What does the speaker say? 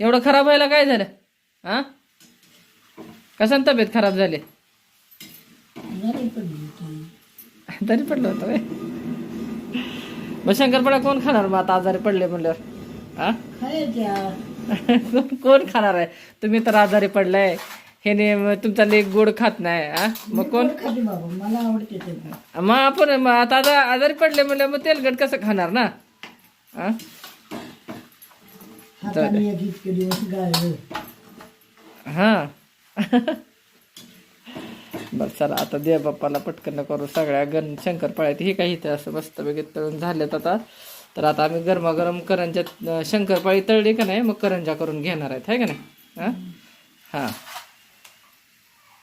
एवढं खराब व्हायला काय झालं? हा, कशाने तब्येत खराब झाली? तरी पडलं होतं व्हय? मग शंकरपाळ्या कोण खाणार मग आता आजारी पडले म्हणल्यावर? हा कोण खाणार आहे? तुम्ही तर आजारी पडलाय, हे तुमचा लेक गोड खात नाही. हा मग कोण? मला आवडते ते. मग आपण मग आता आजारी पडले म्हणलं मग तेलकट कसं खाणार ना? हा हाताने एक इतके दिवस गाळलं. हा बरं चला आता दे बाप्पाला पटकन करू सगळ्या शंकरपाळ्यात. हे काही इथे असं मस्त वगैरे तळून झालेत आता. तर आता आम्ही गरमागरम करंजात शंकरपाळी तळली का नाही मग करंजा करून घेणार आहेत, है का नाही? हा हा